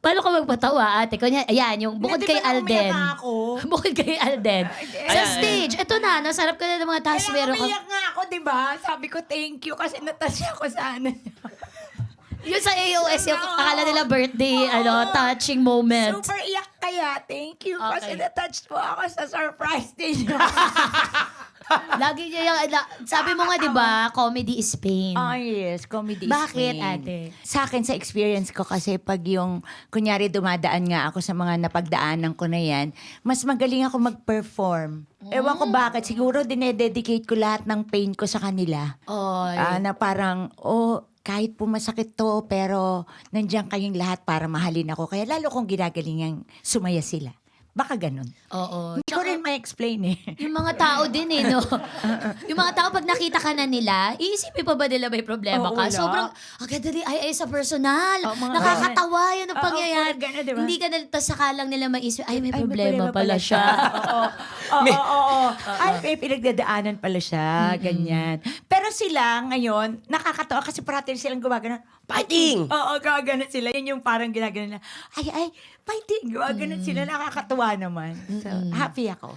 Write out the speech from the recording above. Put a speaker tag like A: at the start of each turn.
A: Paano ka magpatawa, ate? Kunya, ayan, yung bukod kay Alden.
B: Ako.
A: Bukod kay Alden. Sa stage, eto na, nasarap ka na ng mga
B: Kaya
A: taswero ka.
B: umiyak nga ako, di ba? Sabi ko, thank you kasi natouch ako sa ano niya.
A: Yun sa AOS, yung akala nila birthday, touching moment.
B: Super iyak kaya. Thank you kasi
A: Okay.
B: natouch mo ako sa surprise din.
A: Lagi niya yung, sabi mo nga, di ba, comedy is pain.
B: Yes, comedy is
A: Bakit,
B: pain.
A: ate?
B: Sa akin, sa experience ko kasi pag yung, kunyari dumadaan nga ako sa mga napagdaanan ko na yan, mas magaling ako mag-perform. Ewan ko bakit, siguro dinededicate ko lahat ng pain ko sa kanila. Na parang, kahit po masakit to, pero nandiyan kayong lahat para mahalin ako. Kaya lalo kong ginagalingang sumaya sila. Baka ganun.
A: Oo.
B: Hindi ko rin ma-explain eh.
A: Yung mga tao din no? Yung mga tao pag nakita ka na nila, iisipin pa ba nila may problema
B: Oo,
A: ka?
B: wala.
A: Sobrang, agad na ay sa personal.
B: Oo, mga
A: Nakakatawa yun ang
B: Oo,
A: pangyayari.
B: parang ganun, diba?
A: Hindi ka na, tas saka lang nila maisip, ay may
B: Ay,
A: problema pala siya.
B: Oo. Ay, may pinagdadaanan pala siya. Ganyan. Pero sila ngayon, nakakatawa kasi parati silang gumagana.
C: Fighting!
B: Oo, gumagana sila. Yan yung parang ginagana na, ay, fighting. Gumagana sila. Nakakatawa naman. So, happy ako.